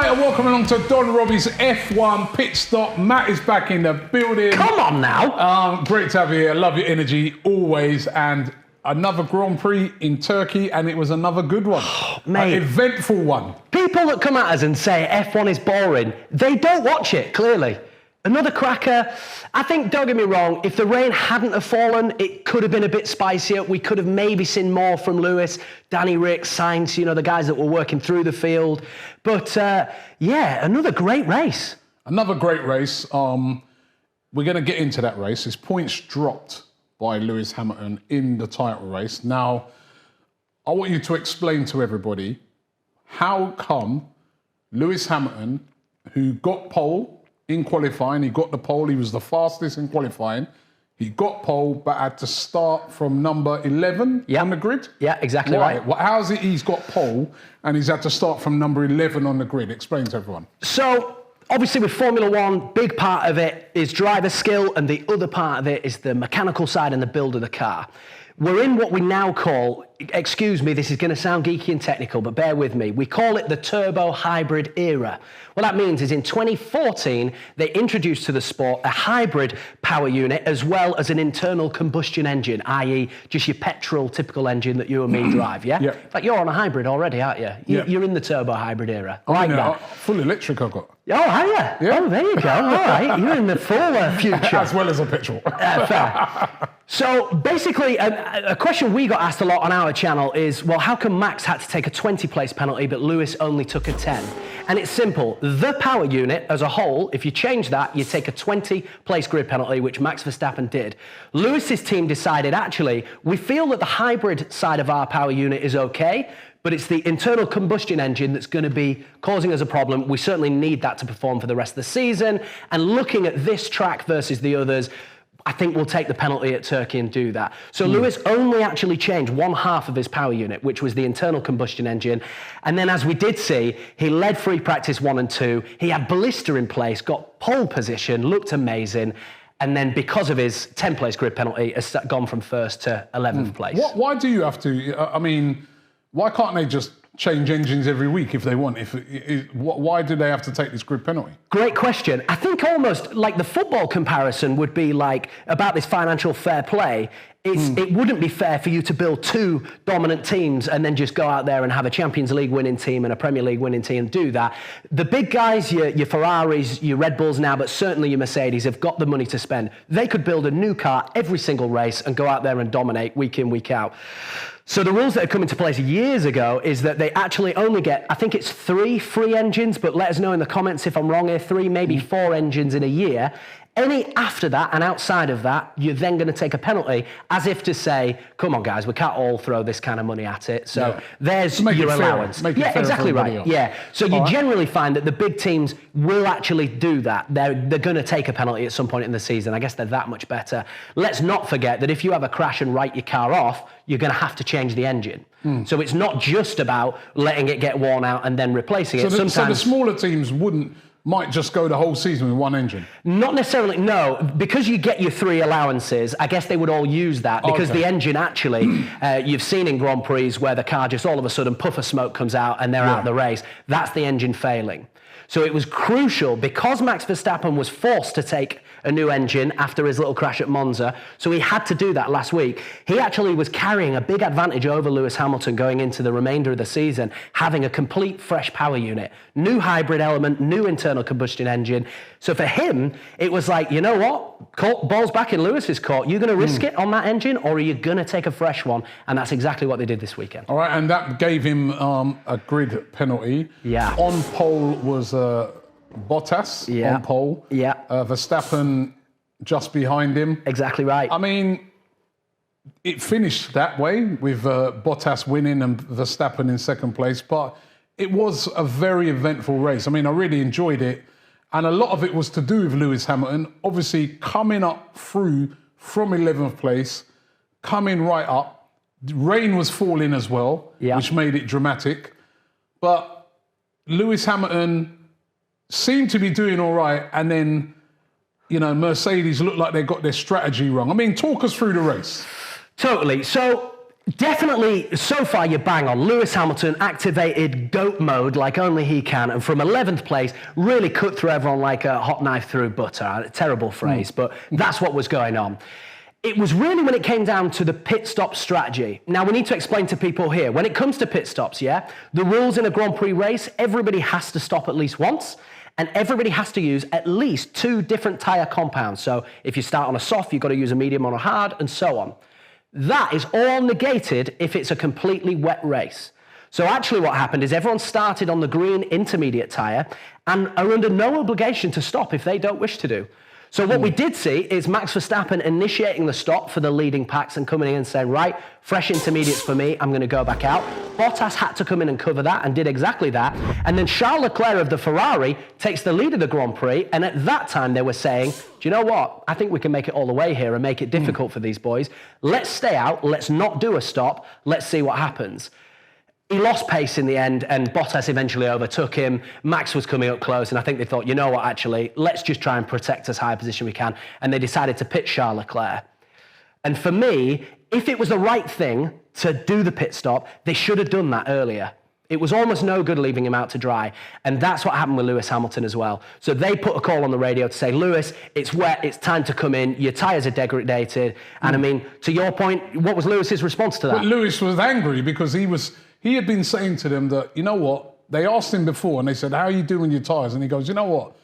right, and welcome along to Don Robbie's F1 Pit Stop. Matt is back in the building. Come on now. Great to have you here. Love your energy always. And another Grand Prix in Turkey, and it was another good one. Mate. An eventful one. People that come at us and say F1 is boring, they don't watch it, clearly. Another cracker. I think, don't get me wrong, if the rain hadn't have fallen, it could have been a bit spicier. We could have maybe seen more from Lewis, Danny Rick, Sainz, the guys that were working through the field. But yeah, another great race. Another great race. We're going to get into that race. His points dropped by Lewis Hamilton in the title race. Now, I want you to explain to everybody how come Lewis Hamilton, who got pole in qualifying, he got the pole, he was the fastest in qualifying, he got pole, but had to start from number 11 on the grid? Yeah, exactly right. Well, how's it he's got pole and he's had to start from number 11 on the grid? Explain to everyone. So, obviously with Formula One, big part of it is driver skill, and the other part of it is the mechanical side and the build of the car. We're in what we now call, excuse me, this is going to sound geeky and technical, but bear with me. We call it the turbo hybrid era. What that means is in 2014, they introduced to the sport a hybrid power unit as well as an internal combustion engine, i.e. just your petrol typical engine that you and me drive, yeah? Yeah. In fact, you're on a hybrid already, aren't you? You're in the turbo hybrid era. I like that. Full electric I've got. Oh, are you? Yeah. Oh, there you go. All right, you're in the full future. As well as a petrol. Fair. So basically, a question we got asked a lot on our channel is, well, how come Max had to take a 20-place penalty, but Lewis only took a 10? And it's simple. The power unit as a whole, if you change that, you take a 20-place grid penalty, which Max Verstappen did. Lewis's team decided, actually, we feel that the hybrid side of our power unit is okay, but it's the internal combustion engine that's going to be causing us a problem. We certainly need that to perform for the rest of the season. And looking at this track versus the others, I think we'll take the penalty at Turkey and do that. So Lewis only actually changed one half of his power unit, which was the internal combustion engine. And then, as we did see, he led free practice 1 and 2. He had ballista in place, got pole position, looked amazing. And then because of his 10-place grid penalty, has gone from first to 11th place. Why do you have to? I mean, why can't they just change engines every week if they want? Why do they have to take this grid penalty? Great question. I think almost like the football comparison would be like about this financial fair play. It wouldn't be fair for you to build 2 dominant teams and then just go out there and have a Champions League winning team and a Premier League winning team and do that. The big guys, your Ferraris, your Red Bulls now, but certainly your Mercedes, have got the money to spend. They could build a new car every single race and go out there and dominate week in, week out. So the rules that have come into place years ago is that they actually only get, I think it's 3 free engines, but let us know in the comments if I'm wrong here, 3, maybe 4 engines in a year. Any after that and outside of that, you're then going to take a penalty, as if to say, come on guys, we can't all throw this kind of money at it. So there's your allowance. Yeah, exactly right. Yeah. So you generally find that the big teams will actually do that. They're going to take a penalty at some point in the season. I guess they're that much better. Let's not forget that if you have a crash and write your car off, you're going to have to change the engine. So it's not just about letting it get worn out and then replacing it. So the smaller teams might just go the whole season with 1 engine? Not necessarily, no. Because you get your 3 allowances, I guess they would all use that because the engine actually, you've seen in Grand Prix where the car just all of a sudden puff of smoke comes out and they're out of the race. That's the engine failing. So it was crucial because Max Verstappen was forced to take a new engine after his little crash at Monza. So he had to do that last week. He actually was carrying a big advantage over Lewis Hamilton going into the remainder of the season, having a complete fresh power unit, new hybrid element, new internal combustion engine. So for him, it was like, you know what? Ball's back in Lewis's court. You're going to risk it on that engine, or are you going to take a fresh one? And that's exactly what they did this weekend. All right, and that gave him a grid penalty. Yeah. On pole was Bottas on pole. Yeah. Verstappen just behind him. Exactly right. I mean, it finished that way with Bottas winning and Verstappen in second place, but it was a very eventful race. I mean, I really enjoyed it. And a lot of it was to do with Lewis Hamilton, obviously coming up through from 11th place, coming right up. Rain was falling as well, which made it dramatic. But Lewis Hamilton seemed to be doing all right. And then, Mercedes looked like they got their strategy wrong. I mean, talk us through the race. Totally. So Definitely, so far you're bang on. Lewis Hamilton activated GOAT mode like only he can, and from 11th place, really cut through everyone like a hot knife through butter. A terrible phrase, but that's what was going on. It was really when it came down to the pit stop strategy. Now, we need to explain to people here, when it comes to pit stops, yeah, the rules in a Grand Prix race, everybody has to stop at least once, and everybody has to use at least 2 different tyre compounds. So if you start on a soft, you've got to use a medium on a hard, and so on. That is all negated if it's a completely wet race. So actually what happened is everyone started on the green intermediate tyre and are under no obligation to stop if they don't wish to do. So what we did see is Max Verstappen initiating the stop for the leading packs and coming in and saying, right, fresh intermediates for me, I'm going to go back out. Bottas had to come in and cover that and did exactly that. And then Charles Leclerc of the Ferrari takes the lead of the Grand Prix, and at that time they were saying, do you know what? I think we can make it all the way here and make it difficult for these boys. Let's stay out, let's not do a stop, let's see what happens. He lost pace in the end, and Bottas eventually overtook him. Max was coming up close, and I think they thought, you know what, actually, let's just try and protect as high a position we can. And they decided to pit Charles Leclerc. And for me, if it was the right thing to do the pit stop, they should have done that earlier. It was almost no good leaving him out to dry. And that's what happened with Lewis Hamilton as well. So they put a call on the radio to say, Lewis, it's wet, it's time to come in, your tyres are degraded. And I mean, to your point, what was Lewis's response to that? But Lewis was angry because he had been saying to them that, you know what, they asked him before and they said, how are you doing your tyres? And he goes, you know what,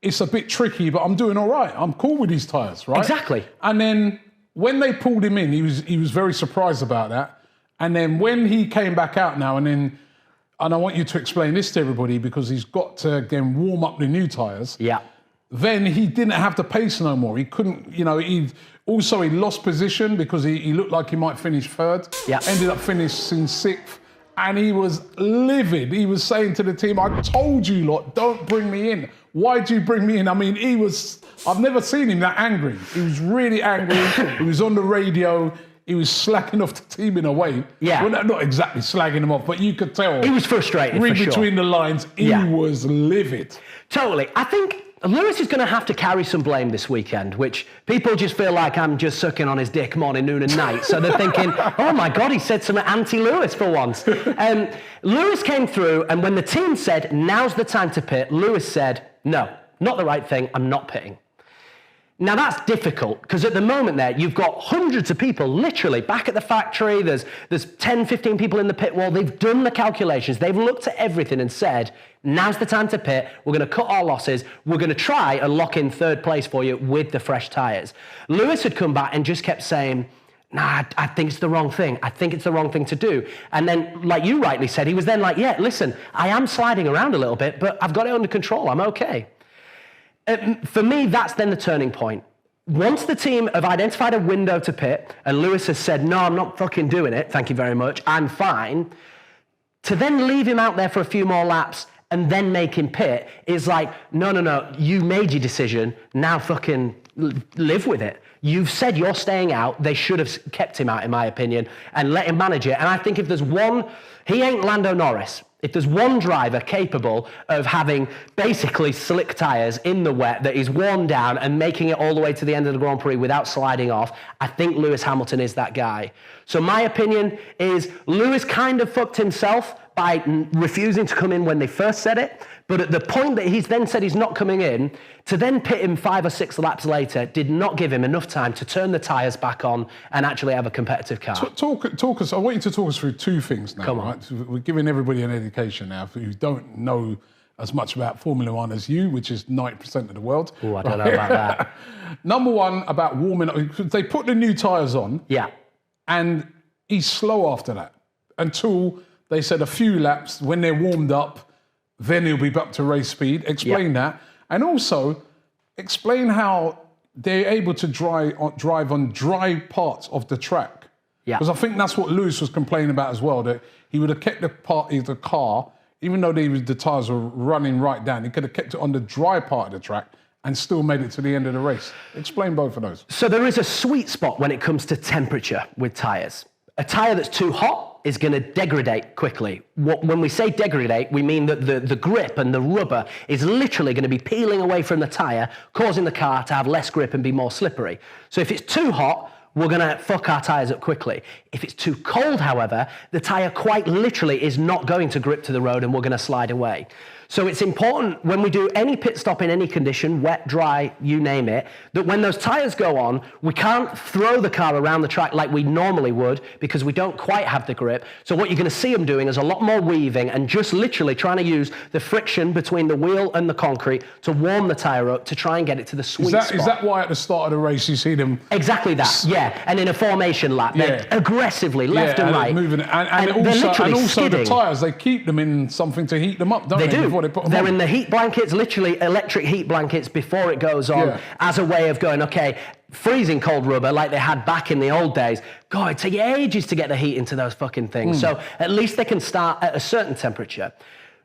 it's a bit tricky, but I'm doing all right. I'm cool with these tyres, right? Exactly. And then when they pulled him in, he was very surprised about that. And then when he came back out now, and I want you to explain this to everybody because he's got to, again, warm up the new tyres. Yeah. Then he didn't have to pace no more. He couldn't, he lost position because he looked like he might finish 3rd. Yeah. Ended up finishing 6th. And he was livid. He was saying to the team, I told you lot, don't bring me in. Why'd you bring me in? I mean, I've never seen him that angry. He was really angry. He was on the radio. He was slacking off the team in a way. Yeah. Well, not exactly slagging him off, but you could tell. He was frustrated, read for between sure. the lines, he was livid. Totally. I think Lewis is going to have to carry some blame this weekend, which people just feel like I'm just sucking on his dick morning, noon and night. So they're thinking, oh my God, he said something anti-Lewis for once. Lewis came through, and when the team said, now's the time to pit, Lewis said, no, not the right thing, I'm not pitting. Now that's difficult, because at the moment there, you've got hundreds of people literally back at the factory, there's 10, 15 people in the pit wall, they've done the calculations, they've looked at everything and said, now's the time to pit, we're going to cut our losses, we're going to try and lock in 3rd place for you with the fresh tyres. Lewis had come back and just kept saying, nah, I think it's the wrong thing. I think it's the wrong thing to do. And then, like you rightly said, he was then like, yeah, listen, I am sliding around a little bit, but I've got it under control, I'm okay. For me, that's then the turning point. Once the team have identified a window to pit, and Lewis has said, no, I'm not fucking doing it, thank you very much, I'm fine, to then leave him out there for a few more laps and then make him pit is like, no, you made your decision, now fucking live with it. You've said you're staying out, they should have kept him out, in my opinion, and let him manage it. And I think if there's one, he ain't Lando Norris. If there's one driver capable of having basically slick tyres in the wet that is worn down and making it all the way to the end of the Grand Prix without sliding off, I think Lewis Hamilton is that guy. So my opinion is Lewis kind of fucked himself by refusing to come in when they first said it, but at the point that he's then said he's not coming in, to then pit him 5 or 6 laps later did not give him enough time to turn the tyres back on and actually have a competitive car. Talk us. I want you to talk us through 2 things now. Come on. Right? We're giving everybody an education now who don't know as much about Formula One as you, which is 90% of the world. Oh, I don't know about that. Number one, about warming up. They put the new tyres on. Yeah. And he's slow after that until they said a few laps. When they're warmed up, then he'll be back to race speed. Explain that. And also, explain how they're able to drive on dry parts of the track. Yeah. Because I think that's what Lewis was complaining about as well, that he would have kept the part of the car, even though the tyres were running right down, he could have kept it on the dry part of the track and still made it to the end of the race. Explain both of those. So there is a sweet spot when it comes to temperature with tyres. A tyre that's too hot is going to degrade quickly. When we say degrade, we mean that the grip and the rubber is literally going to be peeling away from the tyre, causing the car to have less grip and be more slippery. So if it's too hot, we're going to fuck our tyres up quickly. If it's too cold, however, the tyre quite literally is not going to grip to the road and we're going to slide away. So it's important when we do any pit stop in any condition, wet, dry, you name it, that when those tyres go on, we can't throw the car around the track like we normally would because we don't quite have the grip. So what you're going to see them doing is a lot more weaving and just literally trying to use the friction between the wheel and the concrete to warm the tyre up to try and get it to the sweet spot. Is that why at the start of the race you see them... Exactly that, yeah. And in a formation lap, they're aggressively left and right. Moving, and also the tyres, they keep them in something to heat them up, don't they? They do. They're in the heat blankets, literally electric heat blankets before it goes on as a way of going, okay, freezing cold rubber like they had back in the old days. God, it'd take ages to get the heat into those fucking things. So at least they can start at a certain temperature.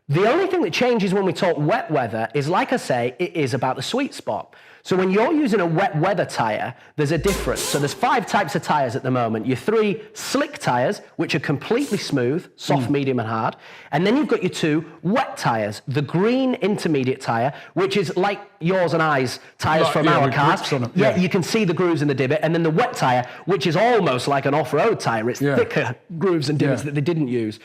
The only thing that changes when we talk wet weather is, like I say, it is about the sweet spot. So when you're using a wet weather tyre, there's a difference. So there's 5 types of tyres at the moment. Your 3 slick tyres, which are completely smooth, soft, medium and hard. And then you've got your 2 wet tyres. The green intermediate tyre, which is like yours and I's tyres from our cars. Yeah, you can see the grooves in the divot. And then the wet tyre, which is almost like an off-road tyre. It's thicker grooves and divots that they didn't use.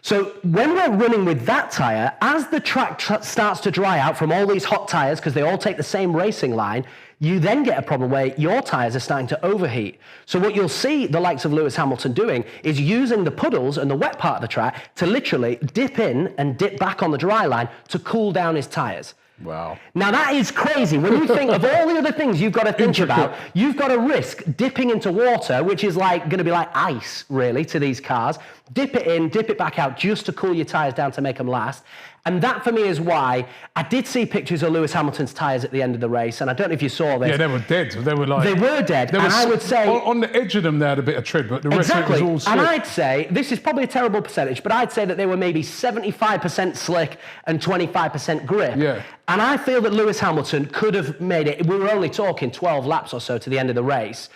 So when we're running with that tyre, as the track starts to dry out from all these hot tyres, because they all take the same racing line, you then get a problem where your tyres are starting to overheat. So what you'll see the likes of Lewis Hamilton doing is using the puddles and the wet part of the track to literally dip in and dip back on the dry line to cool down his tyres. Wow. Now that is crazy. When you think of all the other things you've got to think about, you've got to risk dipping into water, which is like going to be like ice, really, to these cars. Dip it in, dip it back out, just to cool your tyres down to make them last. And that, for me, is why I did see pictures of Lewis Hamilton's tyres at the end of the race, and I don't know if you saw this. Yeah, they were dead. They were dead, and I would say... On the edge of them, they had a bit of tread, but the rest of it was all slick. And I'd say, this is probably a terrible percentage, but I'd say that they were maybe 75% slick and 25% grip. Yeah. And I feel that Lewis Hamilton could have made it. We were only talking 12 laps or so to the end of the race.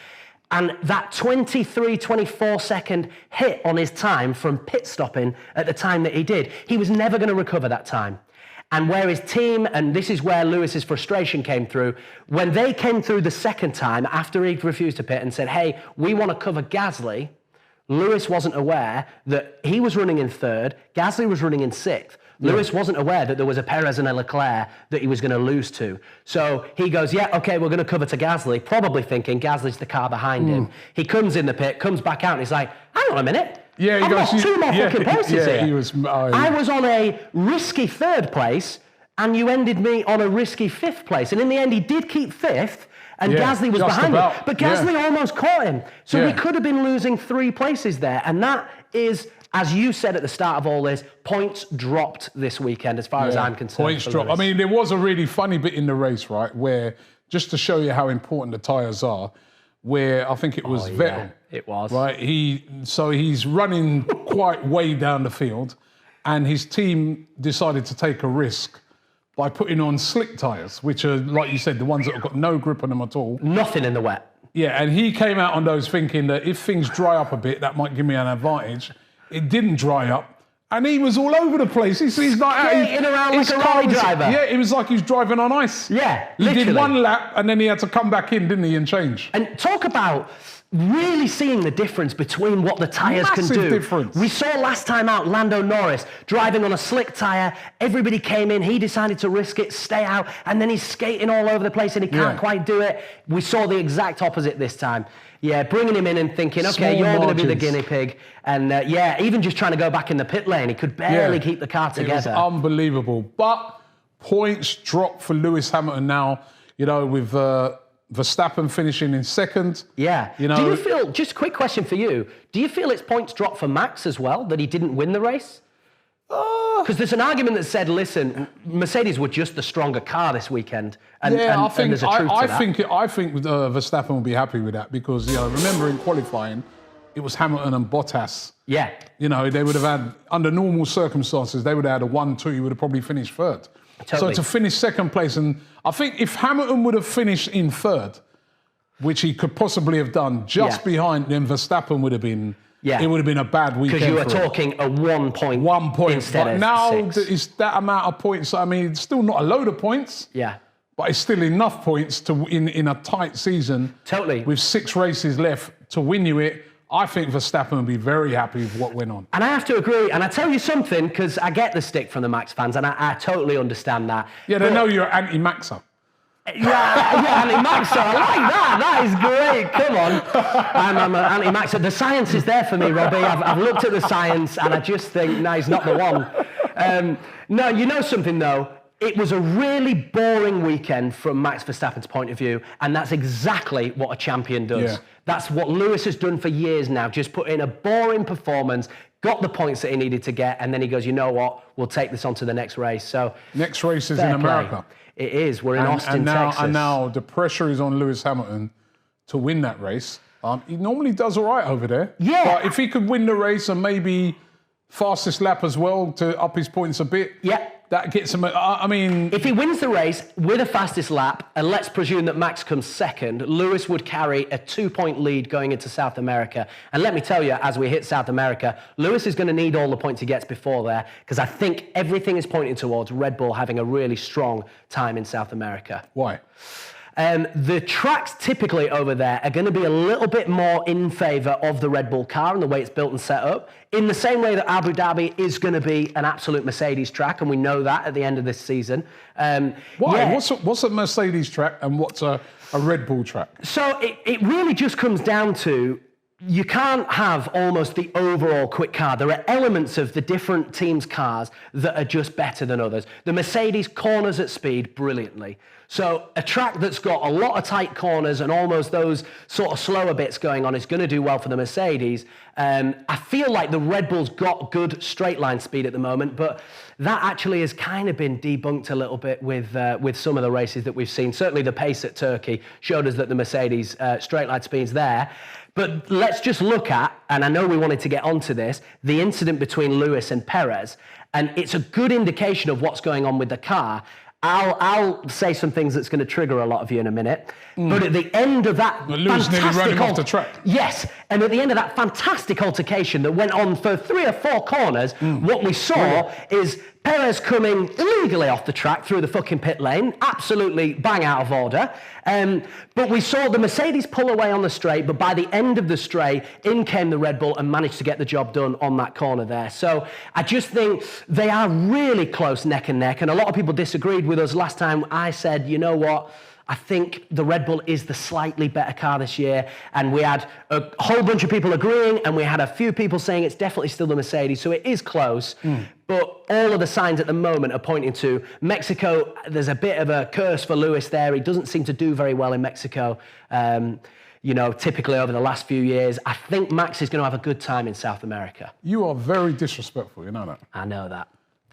And that 23, 24 second hit on his time from pit stopping at the time that he did, he was never going to recover that time. And where his team, and this is where Lewis's frustration came through, when they came through the second time after he refused to pit and said, hey, we want to cover Gasly, Lewis wasn't aware that he was running in 3rd, Gasly was running in 6th. Lewis wasn't aware that there was a Perez and a Leclerc that he was going to lose to. So he goes, yeah, okay, we're going to cover to Gasly, probably thinking Gasly's the car behind him. He comes in the pit, comes back out, and he's like, hang on a minute. Yeah, I've got 2 more fucking places here. I was on a risky 3rd place, and you ended me on a risky 5th place. And in the end, he did keep 5th, and Gasly was behind him. But Gasly almost caught him. So we could have been losing 3 places there. And that is, as you said at the start of all this, points dropped this weekend as far as I'm concerned. Points dropped. I mean, there was a really funny bit in the race, right, where, just to show you how important the tyres are, where I think it was Vettel. Yeah, it was. Right, he's running quite way down the field, and his team decided to take a risk by putting on slick tyres, which are, like you said, the ones that have got no grip on them at all. Nothing in the wet. Yeah, and he came out on those thinking that if things dry up a bit, that might give me an advantage. It didn't dry up, and he was all over the place. He's like skating around like a rally driver. Yeah, it was like he was driving on ice. Yeah, literally. He did 1 lap, and then he had to come back in, didn't he, and change. And talk about really seeing the difference between what the tyres can do. Massive difference. We saw last time out Lando Norris driving on a slick tyre. Everybody came in. He decided to risk it, stay out, and then he's skating all over the place, and he can't quite do it. We saw the exact opposite this time. Yeah, bringing him in and thinking, okay, you're going to be the guinea pig. And even just trying to go back in the pit lane, he could barely keep the car together. It was unbelievable. But points dropped for Lewis Hamilton now, with Verstappen finishing in 2nd. Yeah. Do you feel, just a quick question for you, do you feel it's points dropped for Max as well, that he didn't win the race? Because there's an argument that said, listen, Mercedes were just the stronger car this weekend. And there's a truth to that. I think Verstappen will be happy with that because, remember in qualifying, it was Hamilton and Bottas. Yeah. They would have had, under normal circumstances, they would have had a 1-2, he would have probably finished 3rd. Totally. So to finish 2nd place, and I think if Hamilton would have finished in 3rd, which he could possibly have done just behind, then Verstappen would have been... Yeah. It would have been a bad weekend. Because you were talking a 1 point. 1 point. Instead but of now 6. it's that amount of points. I mean, it's still not a load of points. Yeah. but it's still enough points to in a tight season. Totally. With 6 races left to win you it. I think Verstappen will be very happy with what went on. And I have to agree, and I tell you something, because I get the stick from the Max fans, and I totally understand that. Yeah, they know you're anti-Maxer. Yeah, anti-Maxer, I like that. That is great. Come on. I'm an anti-Maxer. The science is there for me, Robbie. I've looked at the science, and I just think, no, he's not the one. No, you know something, though? It was a really boring weekend from Max Verstappen's point of view, and that's exactly what a champion does. Yeah. That's what Lewis has done for years now, just put in a boring performance, got the points that he needed to get, and then he goes, you know what, we'll take this on to the next race. So next race is in America. It is. We're in Austin, Texas. And now the pressure is on Lewis Hamilton to win that race. He normally does all right over there. Yeah. But if he could win the race and maybe fastest lap as well to up his points a bit. Yeah. That gets him, I mean... If he wins the race with a fastest lap, and let's presume that Max comes second, Lewis would carry a 2-point lead going into South America. And let me tell you, as we hit South America, Lewis is going to need all the points he gets before there, because I think everything is pointing towards Red Bull having a really strong time in South America. Why? The tracks typically over there are going to be a little bit more in favour of the Red Bull car and the way it's built and set up, in the same way that Abu Dhabi is going to be an absolute Mercedes track, and we know that at the end of this season. Why? Yeah. What's a Mercedes track and what's a Red Bull track? So it really just comes down to, you can't have almost the overall quick car. There are elements of the different teams' cars that are just better than others. The Mercedes corners at speed brilliantly. So a track that's got a lot of tight corners and almost those sort of slower bits going on is going to do well for the Mercedes. I feel like the Red Bull's got good straight line speed at the moment, but that actually has kind of been debunked a little bit with some of the races that we've seen. Certainly the pace at Turkey showed us that the Mercedes straight line speed's there. But let's just look at, and I know we wanted to get onto this, the incident between Lewis and Perez, and it's a good indication of what's going on with the car. I'll say some things that's going to trigger a lot of you in a minute. But at the end of that Lewis nearly ran him off the track. Yes, and at the end of that fantastic altercation that went on for 3 or 4 corners, what we saw is Perez coming illegally off the track through the fucking pit lane, absolutely bang out of order. But we saw the Mercedes pull away on the straight, but by the end of the straight, in came the Red Bull and managed to get the job done on that corner there. So I just think they are really close neck and neck, and a lot of people disagreed with us last time. I said, you know what? I think the Red Bull is the slightly better car this year, and we had a whole bunch of people agreeing, and we had a few people saying it's definitely still the Mercedes, so it is close. But all of the signs at the moment are pointing to Mexico. There's a bit of a curse for Lewis there. He doesn't seem to do very well in Mexico, you know, typically over the last few years. I think Max is going to have a good time in South America. You are very disrespectful, you know that? I know that.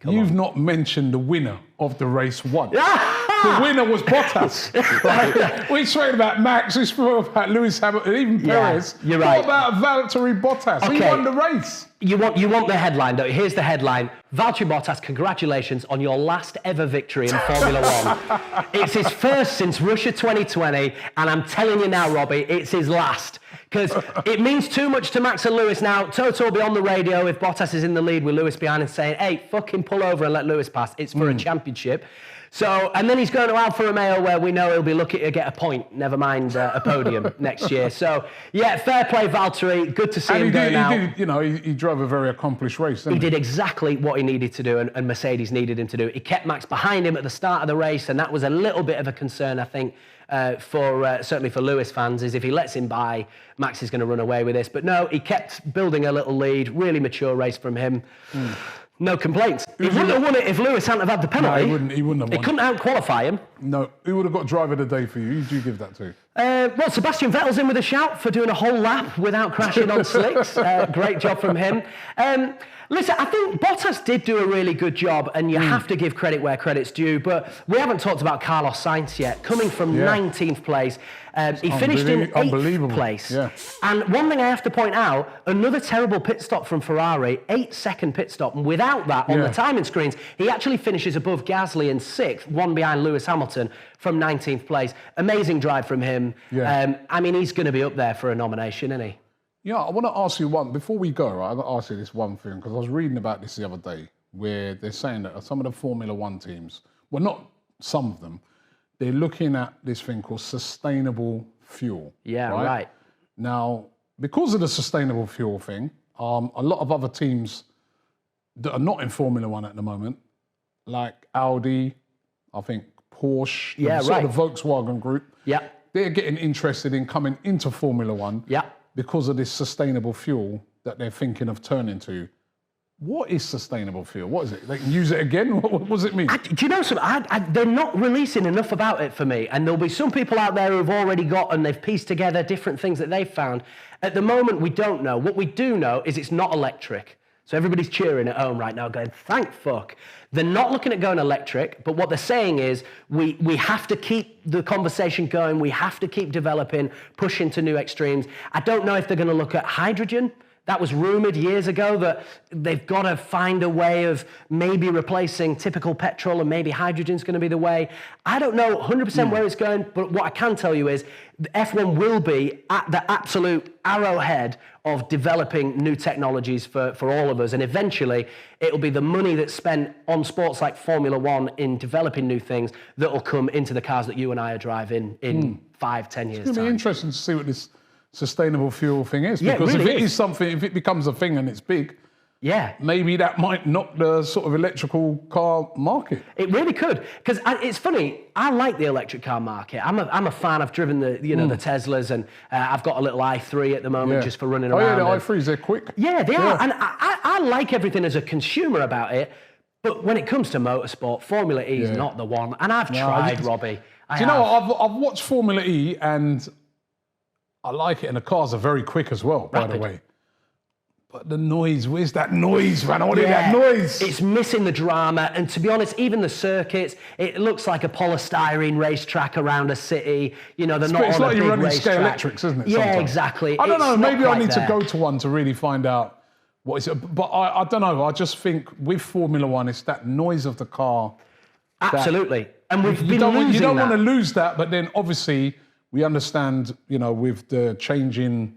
You've not mentioned the winner of the race once. The winner was Bottas. Right? We spoke about Max, we spoke about Lewis Hamilton, even Perez. You're right. What about Valtteri Bottas? Okay. He won the race. You want the headline, though. Here's the headline. Valtteri Bottas, congratulations on your last ever victory in Formula One. It's his first since Russia 2020, and I'm telling you now, Robbie, it's his last. Because it means too much to Max and Lewis now. Toto will be on the radio if Bottas is in the lead with Lewis behind and saying, hey, fucking pull over and let Lewis pass. It's for a championship. So, and then he's going to Alfa Romeo, where we know he'll be lucky to get a point, never mind a podium next year. So, yeah, fair play, Valtteri. Good to see him go now. He drove a very accomplished race, didn't he? He did exactly what he needed to do, and Mercedes needed him to do. He kept Max behind him at the start of the race, and that was a little bit of a concern, I think, certainly for Lewis fans, is if he lets him by, Max is going to run away with this. But no, he kept building a little lead. Really mature race from him. No complaints. He wouldn't have won it if Lewis hadn't have had the penalty. No, he wouldn't have won. He couldn't out-qualify him. No, who would have got driver of the day for you? Who do you give that to? Well, Sebastian Vettel's in with a shout for doing a whole lap without crashing on slicks. Great job from him. Listen, I think Bottas did do a really good job, and you have to give credit where credit's due, but we haven't talked about Carlos Sainz yet. Coming from 19th place, he finished in 8th place. Yeah. And one thing I have to point out, another terrible pit stop from Ferrari, 8-second pit stop, and without that on the timing screens, he actually finishes above Gasly in 6th, one behind Lewis Hamilton from 19th place. Amazing drive from him. Yeah. I mean, he's going to be up there for a nomination, isn't he? Yeah, I want to ask you one, before we go, right, I've got to ask you this one thing, because I was reading about this the other day, where they're saying that some of the Formula One teams, well, not some of them, they're looking at this thing called sustainable fuel. Yeah, right. Now, because of the sustainable fuel thing, a lot of other teams that are not in Formula One at the moment, like Audi, I think Porsche, sort of the Volkswagen group, they're getting interested in coming into Formula One because of this sustainable fuel that they're thinking of turning to. What is sustainable fuel? What is it? They can use it again? What does it mean? Do you know something? They're not releasing enough about it for me. And there'll be some people out there who've already got and they've pieced together different things that they've found. At the moment, we don't know. What we do know is it's not electric. So everybody's cheering at home right now going, thank fuck. They're not looking at going electric, but what they're saying is we have to keep the conversation going. We have to keep developing, pushing to new extremes. I don't know if they're going to look at hydrogen. That was rumoured years ago that they've got to find a way of maybe replacing typical petrol and maybe hydrogen's going to be the way. I don't know 100% where it's going, but what I can tell you is F1 will be at the absolute arrowhead of developing new technologies for all of us. And eventually, it'll be the money that's spent on sports like Formula One in developing new things that will come into the cars that you and I are driving in 5, 10 years' time. It's going to be interesting to see what this sustainable fuel thing is, Yeah, because it really if it is is something, if it becomes a thing and it's big, yeah, maybe that might knock the sort of electrical car market. It really could, because it's funny. I like the electric car market. I'm a fan. I've driven the the Teslas, and I've got a little i3 at the moment just for running around. Oh yeah, the i3s, they're quick. Yeah, they are, and I like everything as a consumer about it. But when it comes to motorsport, Formula E is not the one. And I've tried, Robbie. Do you know what? I've watched Formula E and I like it, and the cars are very quick as well, by the way. But the noise, where's that noise, man? I want to hear that noise. It's missing the drama, and to be honest, even the circuits, it looks like a polystyrene racetrack around a city. You know, they're not on a big racetrack. It's like you're running scale electrics, isn't it? Yeah, sometimes? exactly. I don't know, maybe I need to go to one to really find out what is it. But I don't know, I just think with Formula One, it's that noise of the car. Absolutely. And we've been losing that. You don't want to lose that, but then obviously we understand, with the changing,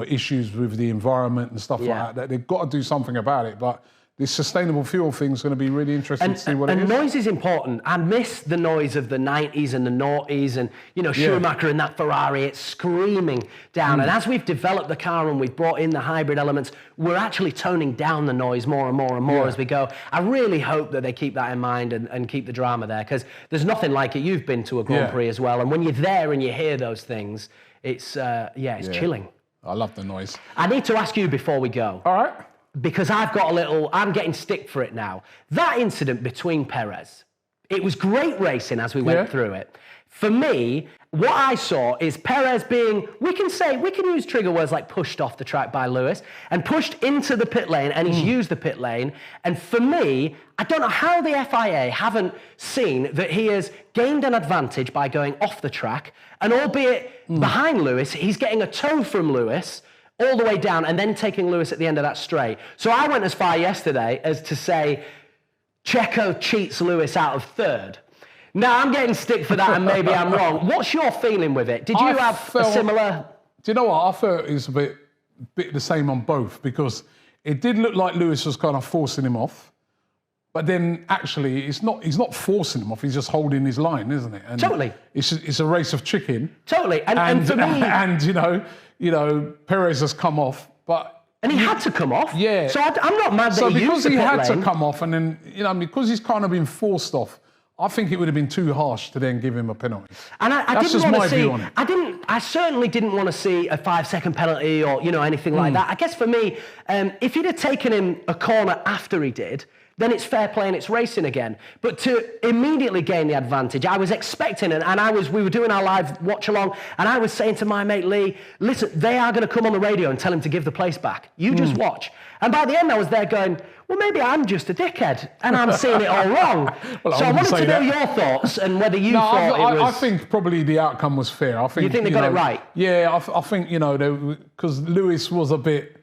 issues with the environment and stuff like that they've got to do something about it. But this sustainable fuel thing is going to be really interesting to see what it is. And noise is important. I miss the noise of the 90s and the noughties and, Schumacher and that Ferrari, it's screaming down. And as we've developed the car and we've brought in the hybrid elements, we're actually toning down the noise more and more and more as we go. I really hope that they keep that in mind and keep the drama there, because there's nothing like it. You've been to a Grand Prix as well. And when you're there and you hear those things, it's chilling. I love the noise. I need to ask you before we go. All right. Because I'm getting stick for it now. That incident between Perez, it was great racing as we went through it. For me, what I saw is Perez being, we can use trigger words like pushed off the track by Lewis and pushed into the pit lane, and he's used the pit lane. And for me, I don't know how the FIA haven't seen that he has gained an advantage by going off the track, and albeit behind Lewis, he's getting a toe from Lewis all the way down and then taking Lewis at the end of that straight. So I went as far yesterday as to say Checo cheats Lewis out of third. Now, I'm getting stick for that, and maybe I'm wrong. What's your feeling with it? Did you have a similar... Do you know what? I felt it was a bit the same on both, because it did look like Lewis was kind of forcing him off. But then, actually, he's not forcing him off. He's just holding his line, isn't it? And totally. It's a race of chicken. Totally. And for me... And, Perez has come off, but... And he had to come off. Yeah. So I'm not mad that he used the pit lane. Because he had to come off, and then, because he's kind of been forced off, I think it would have been too harsh to then give him a penalty. And That's just my view on it. I certainly didn't want to see a 5-second penalty or, anything like that. I guess for me, if he'd have taken him a corner after he did, then it's fair play and it's racing again. But to immediately gain the advantage, I was expecting it, and we were doing our live watch along, and I was saying to my mate Lee, listen, they are going to come on the radio and tell him to give the place back. You just watch. And by the end, I was there going, well, maybe I'm just a dickhead and I'm seeing it all wrong. So I wanted to know your thoughts and whether you thought it was... I think probably the outcome was fair. You think they got it right? Yeah, I think, because Lewis was a bit...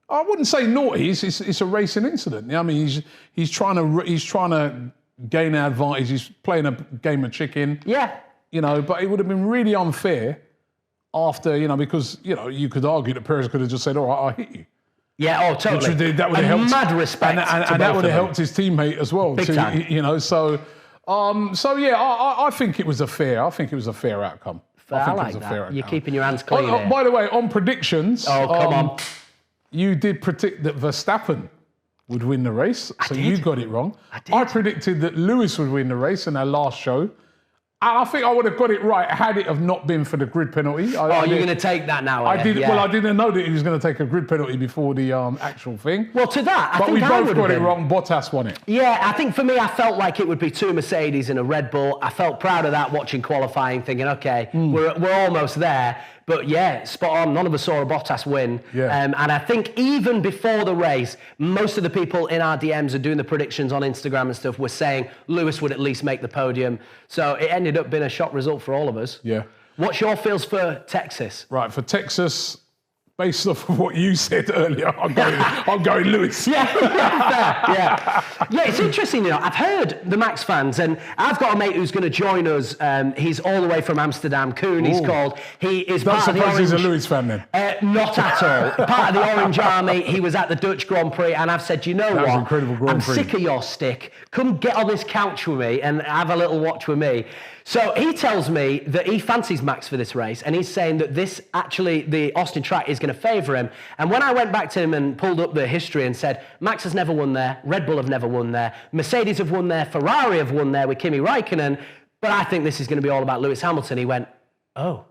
I wouldn't say naughty. It's a racing incident. I mean, he's trying to gain an advantage. He's playing a game of chicken. Yeah. But it would have been really unfair after, because, you could argue that Perez could have just said, all right, I'll hit you. Yeah, totally. That would have helped. Mad respect. And that would have helped his teammate as well. Big time. So So yeah, I think it was a fair. I think it was a fair outcome. I think like it was a that. fair outcome. You're keeping your hands clean here. By the way, on predictions, Oh, come on. you did predict that Verstappen would win the race, so did. you got it wrong. I did. I predicted that Lewis would win the race in our last show. And I think I would have got it right had it have not been for the grid penalty. You're going to take that now. I did. Yeah. Well, I didn't know that he was going to take a grid penalty before the actual thing. Well, to that, But I think we I both would got have it been. wrong. Bottas won it. Yeah, I think for me, I felt like it would be 2 Mercedes and a Red Bull. I felt proud of that watching qualifying, thinking, okay, we're almost there. But yeah, spot on. None of us saw a Bottas win. Yeah. And I think even before the race, most of the people in our DMs and doing the predictions on Instagram and stuff were saying Lewis would at least make the podium. So it ended up being a shock result for all of us. Yeah. What's your feels for Texas? Right, for Texas, based off of what you said earlier, I'm going Lewis. Yeah, it's interesting, you know, I've heard the Max fans, and I've got a mate who's going to join us. He's all the way from Amsterdam, Koen he's called. He is Not part of the surprised Orange... he's a Lewis fan then. Not at all. Part of the Orange Army. He was at the Dutch Grand Prix, and I've said, you know That was what? an incredible Grand I'm Prix. sick of your stick. Come get on this couch with me and have a little watch with me. So he tells me that he fancies Max for this race, and he's saying that this actually, the Austin track is going to favour him. And when I went back to him and pulled up the history and said, Max has never won there, Red Bull have never won there, Mercedes have won there, Ferrari have won there with Kimi Räikkönen, but I think this is going to be all about Lewis Hamilton. He went, oh,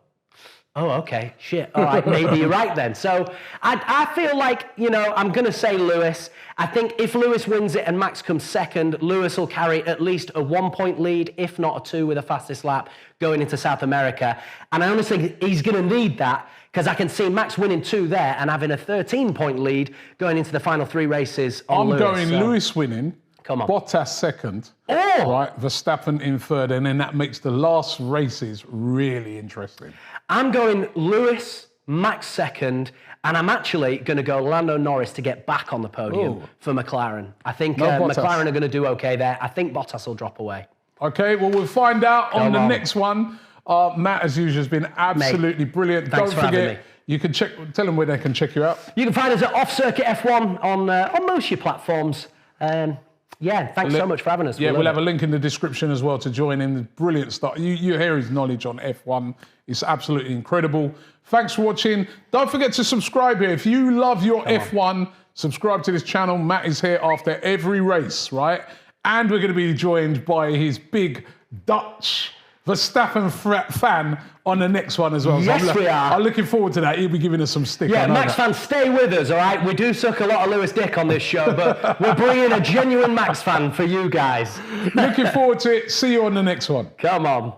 okay, shit. All right, maybe you're right then. So I feel like, you know, I'm going to say Lewis. I think if Lewis wins it and Max comes second, Lewis will carry at least a 1-point lead, if not a 2 with the fastest lap going into South America. And I honestly think he's going to need that because I can see Max winning 2 there and having a 13-point lead going into the final 3 races on Lewis. I'm going Lewis winning. Come on. Bottas second. Oh! Right, Verstappen in third, and then that makes the last races really interesting. I'm going Lewis, Max second, and I'm actually going to go Lando Norris to get back on the podium for McLaren. I think McLaren are going to do okay there. I think Bottas will drop away. Okay, well, we'll find out on the on. next one. Matt, as usual, has been absolutely brilliant. Thanks Don't for having forget, me. you can tell them where they can check you out. You can find us at Off Circuit F1 on most of your platforms. Yeah, thanks so much for having us. Yeah, we'll have a link in the description as well to join in. The brilliant stuff. You hear his knowledge on F1. It's absolutely incredible. Thanks for watching. Don't forget to subscribe here. If you love your F1, subscribe to this channel. Matt is here after every race, right? And we're going to be joined by his big Dutch Verstappen fan on the next one as well. Yes, we are. I'm looking forward to that. He'll be giving us some stick. Yeah, I know Max that. fans, stay with us, all right? We do suck a lot of Lewis dick on this show, but we're bringing a genuine Max fan for you guys. Looking forward to it. See you on the next one. Come on.